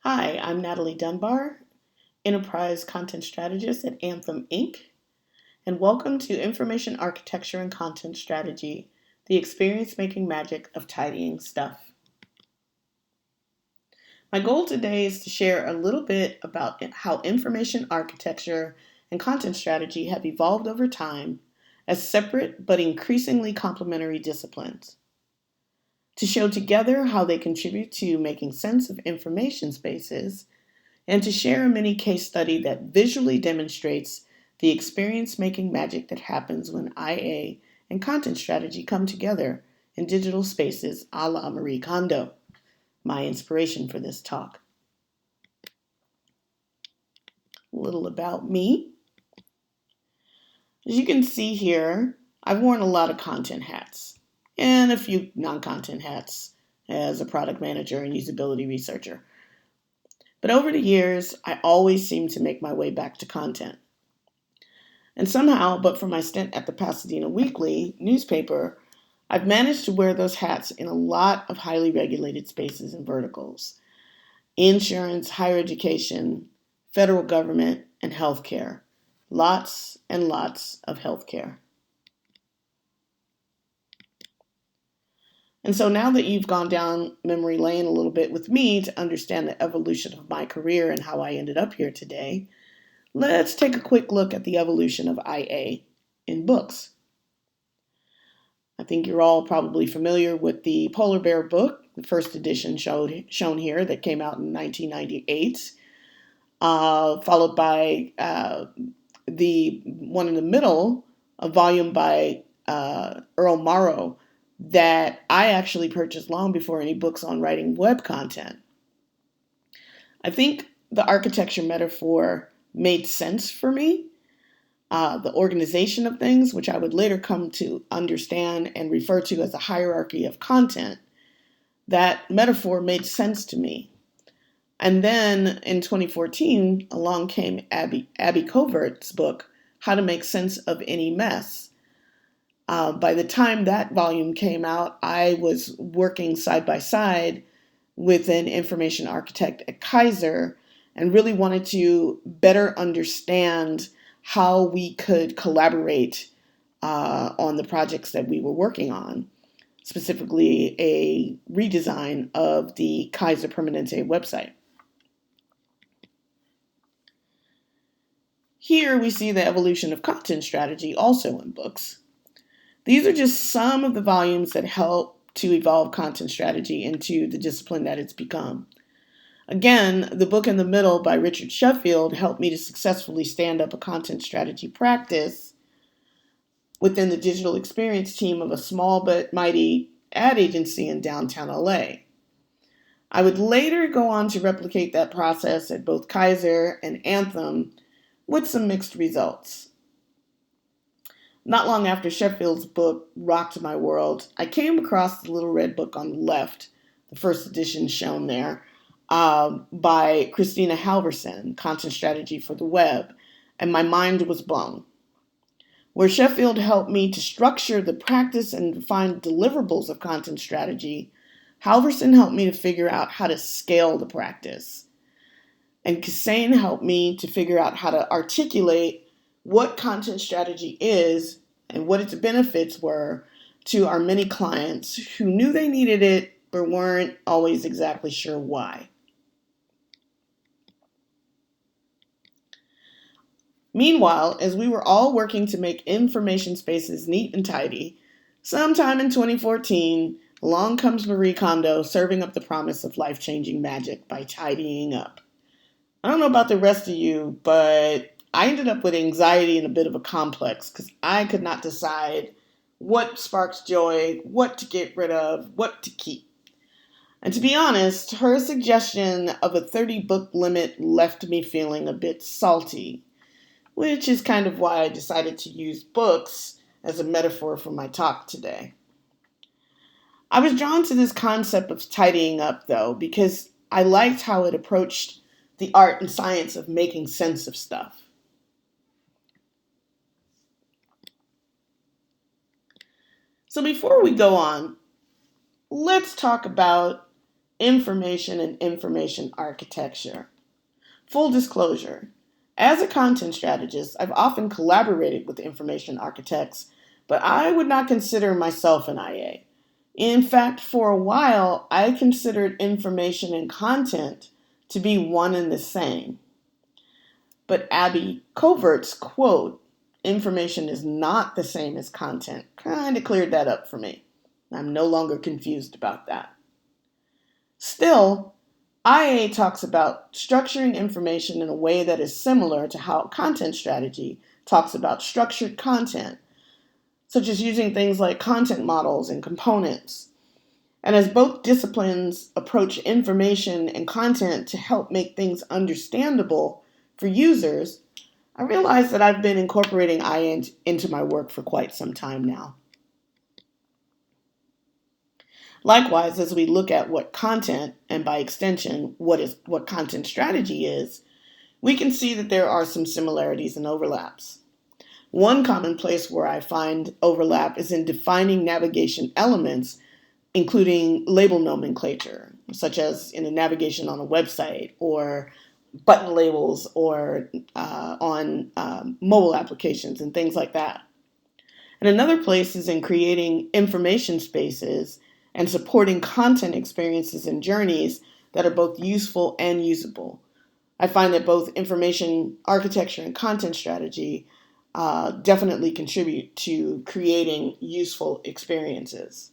Hi, I'm Natalie Dunbar, Enterprise Content Strategist at Anthem Inc., and welcome to Information Architecture and Content Strategy, the experience making magic of tidying stuff. My goal today is to share a little bit about how information architecture and content strategy have evolved over time as separate but increasingly complementary disciplines. To show together how they contribute to making sense of information spaces and to share a mini case study that visually demonstrates the experience making magic that happens when IA and content strategy come together in digital spaces a la Marie Kondo, my inspiration for this talk. A little about me. As you can see here, I've worn a lot of content hats and a few non content hats as a product manager and usability researcher. But over the years, I always seem to make my way back to content. And somehow, but for my stint at the Pasadena Weekly newspaper, I've managed to wear those hats in a lot of highly regulated spaces and verticals: insurance, higher education, federal government, and healthcare. Lots and lots of healthcare. And so now that you've gone down memory lane a little bit with me to understand the evolution of my career and how I ended up here today, let's take a quick look at the evolution of IA in books. I think you're all probably familiar with the Polar Bear book, the first edition shown here that came out in 1998, followed by the one in the middle, a volume by Earl Morrow that I actually purchased long before any books on writing web content. I think the architecture metaphor made sense for me. The organization of things, which I would later come to understand and refer to as a hierarchy of content, that metaphor made sense to me. And then in 2014, along came Abby Covert's book, How to Make Sense of Any Mess. By the time that volume came out, I was working side by side with an information architect at Kaiser and really wanted to better understand how we could collaborate on the projects that we were working on, specifically a redesign of the Kaiser Permanente website. Here we see the evolution of content strategy also in books. These are just some of the volumes that help to evolve content strategy into the discipline that it's become. Again, the book in the middle by Richard Sheffield helped me to successfully stand up a content strategy practice within the digital experience team of a small but mighty ad agency in downtown LA. I would later go on to replicate that process at both Kaiser and Anthem with some mixed results. Not long after Sheffield's book rocked my world, I came across the little red book on the left, the first edition shown there, by Christina Halverson, Content Strategy for the Web, and my mind was blown. Where Sheffield helped me to structure the practice and define deliverables of content strategy, Halverson helped me to figure out how to scale the practice. And Kassane helped me to figure out how to articulate what content strategy is and what its benefits were to our many clients who knew they needed it but weren't always exactly sure why. Meanwhile, as we were all working to make information spaces neat and tidy, sometime in 2014, along comes Marie Kondo serving up the promise of life-changing magic by tidying up. I don't know about the rest of you, but I ended up with anxiety and a bit of a complex because I could not decide what sparks joy, what to get rid of, what to keep. And to be honest, her suggestion of a 30-book limit left me feeling a bit salty, which is kind of why I decided to use books as a metaphor for my talk today. I was drawn to this concept of tidying up, though, because I liked how it approached the art and science of making sense of stuff. So before we go on, let's talk about information and information architecture. Full disclosure, as a content strategist, I've often collaborated with information architects, but I would not consider myself an IA. In fact, for a while, I considered information and content to be one and the same. But Abby Covert's quote, "information is not the same as content," kind of cleared that up for me. I'm no longer confused about that. Still, IA talks about structuring information in a way that is similar to how content strategy talks about structured content, such as using things like content models and components. And as both disciplines approach information and content to help make things understandable for users, I realize that I've been incorporating IA into my work for quite some time now. Likewise, as we look at what content, and by extension, what content strategy is, we can see that there are some similarities and overlaps. One common place where I find overlap is in defining navigation elements, including label nomenclature, such as in a navigation on a website or button labels or on mobile applications and things like that. And another place is in creating information spaces and supporting content experiences and journeys that are both useful and usable. I find that both information architecture and content strategy definitely contribute to creating useful experiences.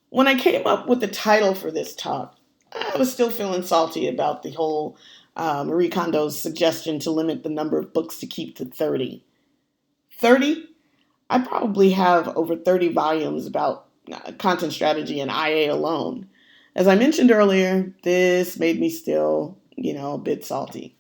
When I came up with the title for this talk, I was still feeling salty about the whole Marie Kondo's suggestion to limit the number of books to keep to 30. 30? I probably have over 30 volumes about content strategy and IA alone. As I mentioned earlier, this made me still, a bit salty.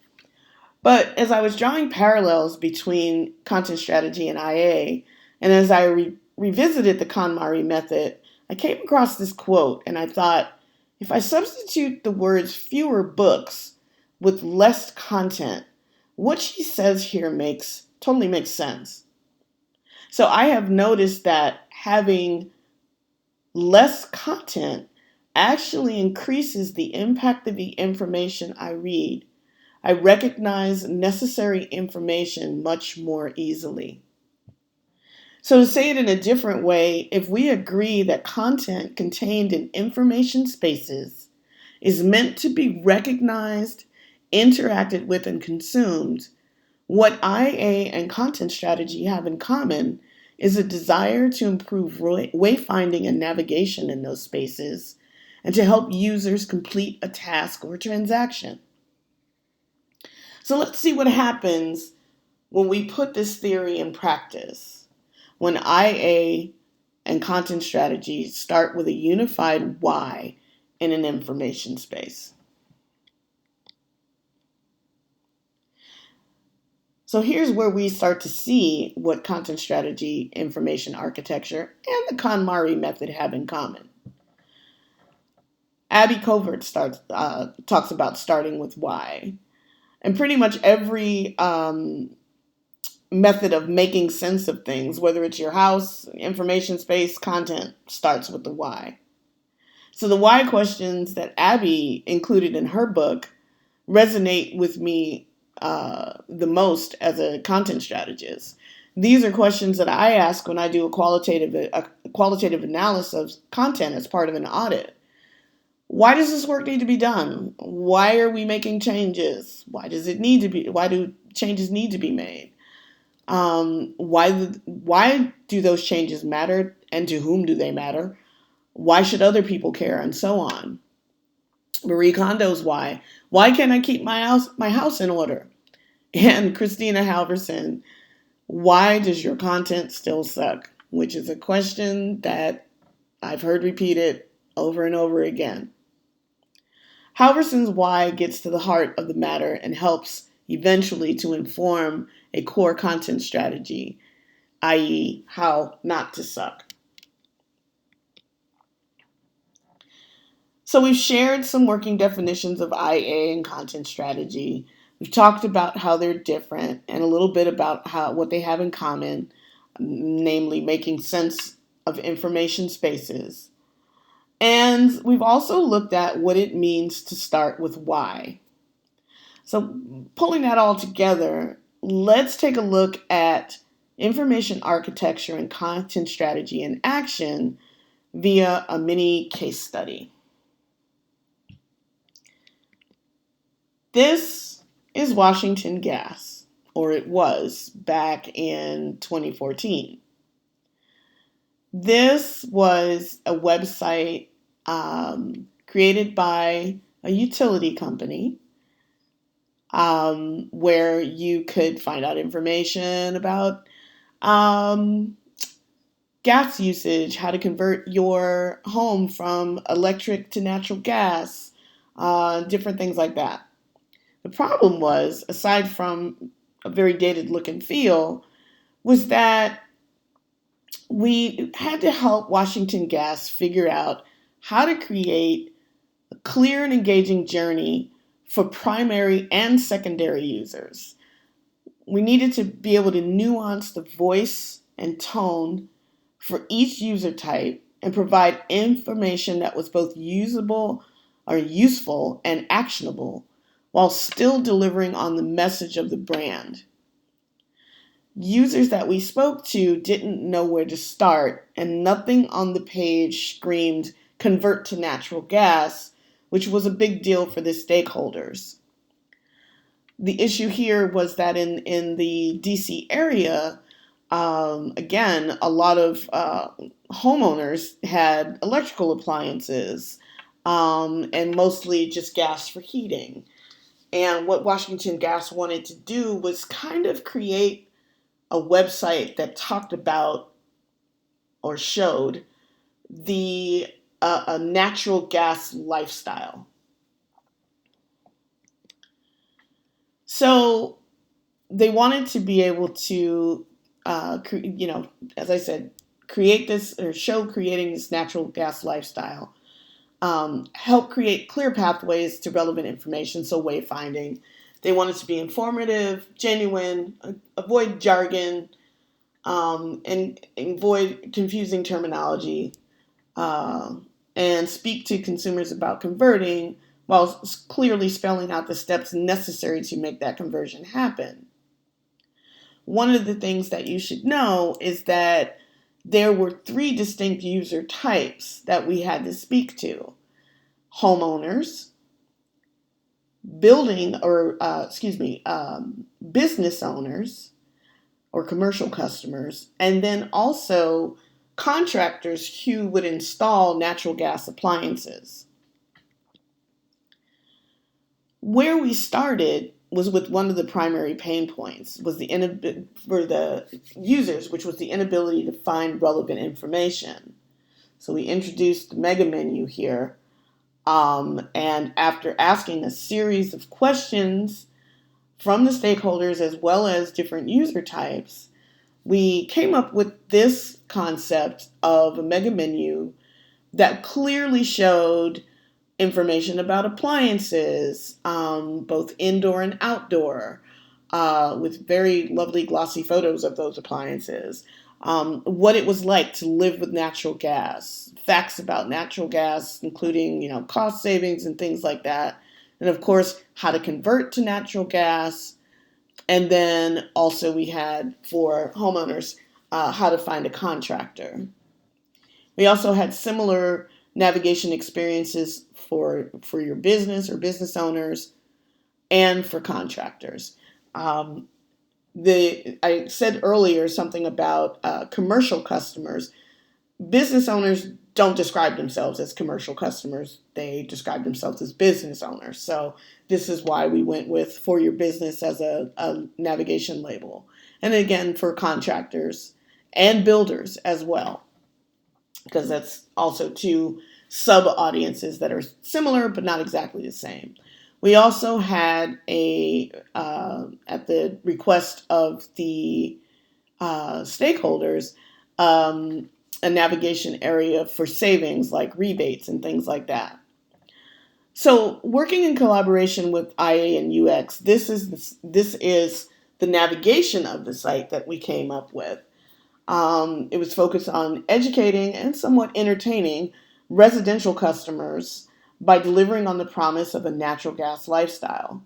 But as I was drawing parallels between content strategy and IA, and as I revisited the KonMari method, I came across this quote and I thought, if I substitute the words fewer books with less content, what she says here totally makes sense. So I have noticed that having less content actually increases the impact of the information I read. I recognize necessary information much more easily. So to say it in a different way, if we agree that content contained in information spaces is meant to be recognized, interacted with, and consumed, what IA and content strategy have in common is a desire to improve wayfinding and navigation in those spaces and to help users complete a task or transaction. So let's see what happens when we put this theory in practice, when IA and content strategy start with a unified why in an information space. So here's where we start to see what content strategy, information architecture, and the KonMari method have in common. Abby Covert talks about starting with why. And pretty much every method of making sense of things, whether it's your house, information space, content, starts with the why. So the why questions that Abby included in her book resonate with me the most as a content strategist. These are questions that I ask when I do a qualitative analysis of content as part of an audit. Why does this work need to be done? Why are we making changes? Why do changes need to be made? Why do those changes matter, and to whom do they matter? Why should other people care, and so on? Marie Kondo's why. Why can't I keep my house in order? And Christina Halverson, why does your content still suck? Which is a question that I've heard repeated over and over again. Halverson's why gets to the heart of the matter and helps eventually to inform a core content strategy, i.e., how not to suck. So we've shared some working definitions of IA and content strategy. We've talked about how they're different and a little bit about what they have in common, namely making sense of information spaces. And we've also looked at what it means to start with why. So, pulling that all together, let's take a look at information architecture and content strategy in action via a mini case study. This is Washington Gas, or it was back in 2014. This was a website created by a utility company where you could find out information about gas usage, how to convert your home from electric to natural gas, different things like that. The problem was, aside from a very dated look and feel, was that we had to help Washington Gas figure out how to create a clear and engaging journey for primary and secondary users. We needed to be able to nuance the voice and tone for each user type and provide information that was both usable or useful and actionable while still delivering on the message of the brand. Users that we spoke to didn't know where to start, and nothing on the page screamed convert to natural gas, which was a big deal for the stakeholders. The issue here was that in the DC area, again, a lot of homeowners had electrical appliances and mostly just gas for heating. And what Washington Gas wanted to do was kind of create a website that talked about or showed the a natural gas lifestyle. So they wanted to be able to, as I said, create this or show creating this natural gas lifestyle, help create clear pathways to relevant information, so wayfinding. They wanted to be informative, genuine, avoid jargon, and avoid confusing terminology, and speak to consumers about converting while clearly spelling out the steps necessary to make that conversion happen. One of the things that you should know is that there were 3 distinct user types that we had to speak to: homeowners, business owners or commercial customers, and then also contractors who would install natural gas appliances. Where we started was with one of the primary pain points, was for the users, which was the inability to find relevant information. So we introduced the mega menu here, and after asking a series of questions from the stakeholders as well as different user types, we came up with this concept of a mega menu that clearly showed information about appliances, both indoor and outdoor, with very lovely glossy photos of those appliances, what it was like to live with natural gas, facts about natural gas, including, cost savings and things like that. And of course, how to convert to natural gas. And then also we had for homeowners, how to find a contractor. We also had similar navigation experiences for your business or business owners and for contractors. I said earlier something about commercial customers. Business owners don't describe themselves as commercial customers. They describe themselves as business owners. So this is why we went with for your business as a navigation label. And again, for contractors and builders as well, because that's also 2 sub-audiences that are similar but not exactly the same. We also had at the request of the stakeholders, a navigation area for savings like rebates and things like that. So working in collaboration with IA and UX, this is the navigation of the site that we came up with. It was focused on educating and somewhat entertaining residential customers by delivering on the promise of a natural gas lifestyle.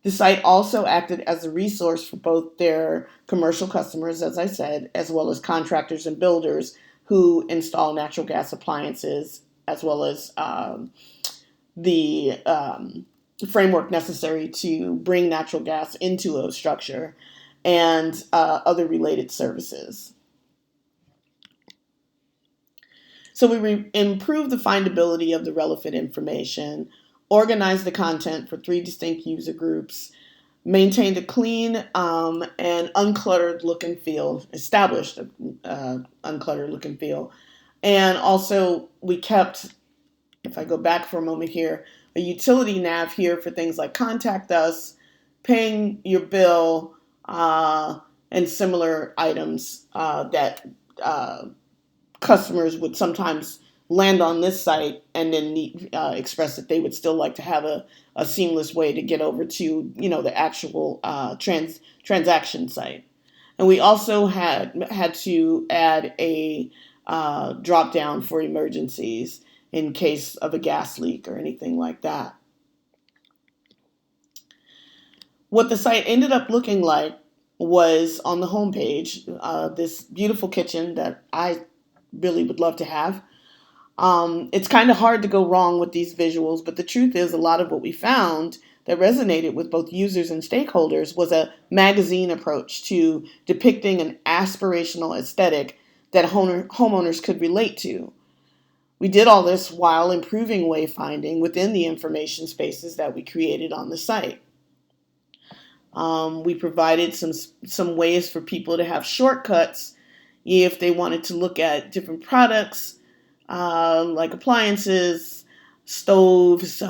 The site also acted as a resource for both their commercial customers, as I said, as well as contractors and builders who install natural gas appliances, as well as the framework necessary to bring natural gas into a structure and other related services. So we improved the findability of the relevant information, organized the content for 3 distinct user groups, maintained a clean and uncluttered look and feel, established a uncluttered look and feel. And also we kept, if I go back for a moment here, a utility nav here for things like contact us, paying your bill, and similar items that customers would sometimes land on this site and then express that they would still like to have a seamless way to get over to the actual transaction site. And we also had to add a drop down for emergencies in case of a gas leak or anything like that. What the site ended up looking like was on the homepage, this beautiful kitchen that I really would love to have. It's kind of hard to go wrong with these visuals, but the truth is a lot of what we found that resonated with both users and stakeholders was a magazine approach to depicting an aspirational aesthetic that homeowners could relate to. We did all this while improving wayfinding within the information spaces that we created on the site. We provided some ways for people to have shortcuts if they wanted to look at different products, like appliances, stoves,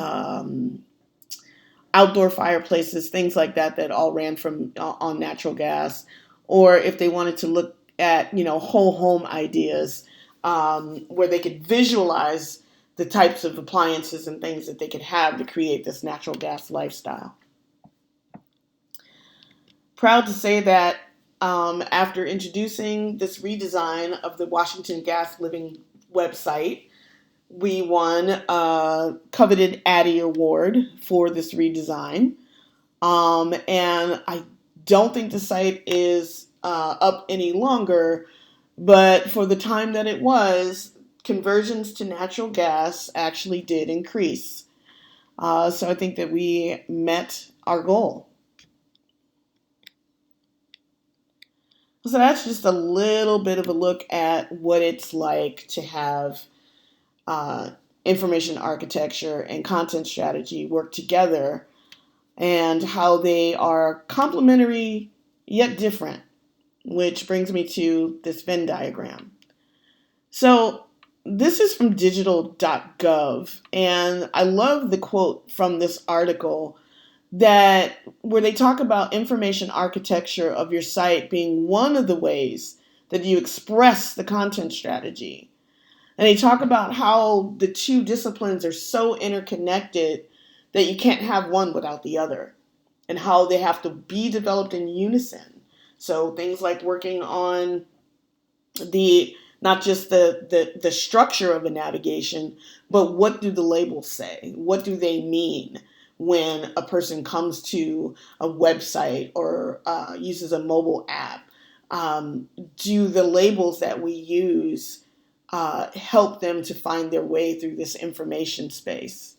outdoor fireplaces, things like that that all ran from on natural gas, or if they wanted to look at whole home ideas, where they could visualize the types of appliances and things that they could have to create this natural gas lifestyle. Proud to say that after introducing this redesign of the Washington Gas Living website, we won a coveted Addy Award for this redesign. And I don't think the site is up any longer, but for the time that it was, conversions to natural gas actually did increase. So I think that we met our goal. So that's just a little bit of a look at what it's like to have uh, information architecture and content strategy work together and how they are complementary yet different, which brings me to this Venn diagram. So this is from digital.gov, and I love the quote from this article that where they talk about information architecture of your site being one of the ways that you express the content strategy. And they talk about how the two disciplines are so interconnected that you can't have one without the other, and how they have to be developed in unison. So things like working on the not just the structure of a navigation, but what do the labels say? What do they mean when a person comes to a website or uses a mobile app? Do the labels that we use help them to find their way through this information space?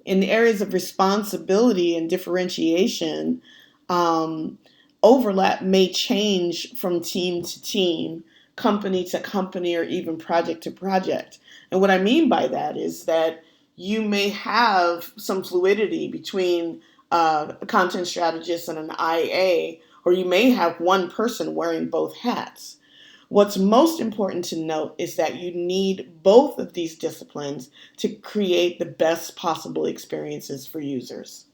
In the areas of responsibility and differentiation, um, overlap may change from team to team, company to company, or even project to project. And what I mean by that is that you may have some fluidity between a content strategist and an IA, or you may have one person wearing both hats. What's most important to note is that you need both of these disciplines to create the best possible experiences for users.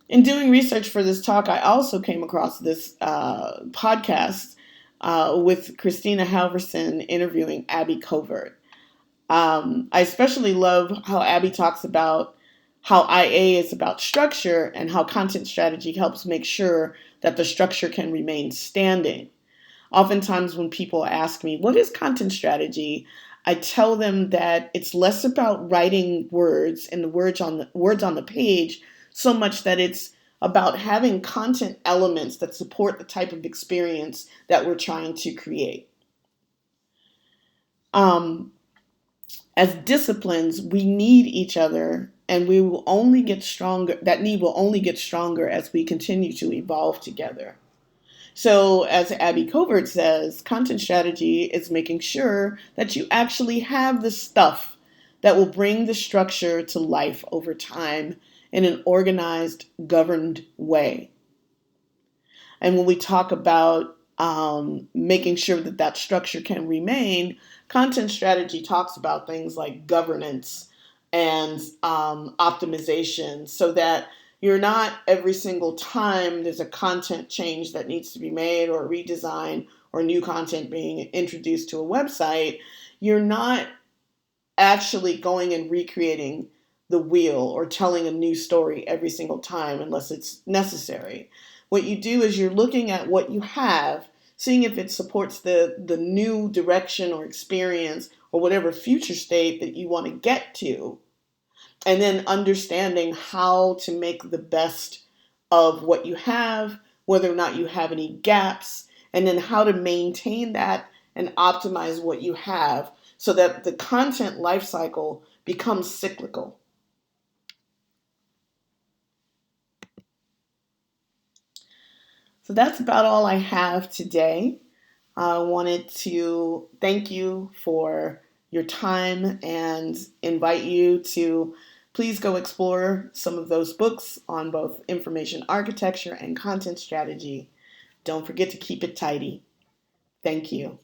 In doing research for this talk, I also came across this podcast with Christina Halverson interviewing Abby Covert. I especially love how Abby talks about how IA is about structure and how content strategy helps make sure that the structure can remain standing. Oftentimes, when people ask me, what is content strategy? I tell them that it's less about writing words and the words on the page so much that it's about having content elements that support the type of experience that we're trying to create. Um, as disciplines, we need each other, and we will only get stronger. That need will only get stronger as we continue to evolve together. So, as Abby Covert says, content strategy is making sure that you actually have the stuff that will bring the structure to life over time in an organized, governed way. And when we talk about making sure that that structure can remain, content strategy talks about things like governance and optimization so that you're not every single time there's a content change that needs to be made or a redesign or new content being introduced to a website, you're not actually going and recreating the wheel or telling a new story every single time unless it's necessary. What you do is you're looking at what you have, seeing if it supports the new direction or experience or whatever future state that you want to get to, and then understanding how to make the best of what you have, whether or not you have any gaps, and then how to maintain that and optimize what you have so that the content life cycle becomes cyclical. So that's about all I have today. I wanted to thank you for your time and invite you to please go explore some of those books on both information architecture and content strategy. Don't forget to keep it tidy. Thank you.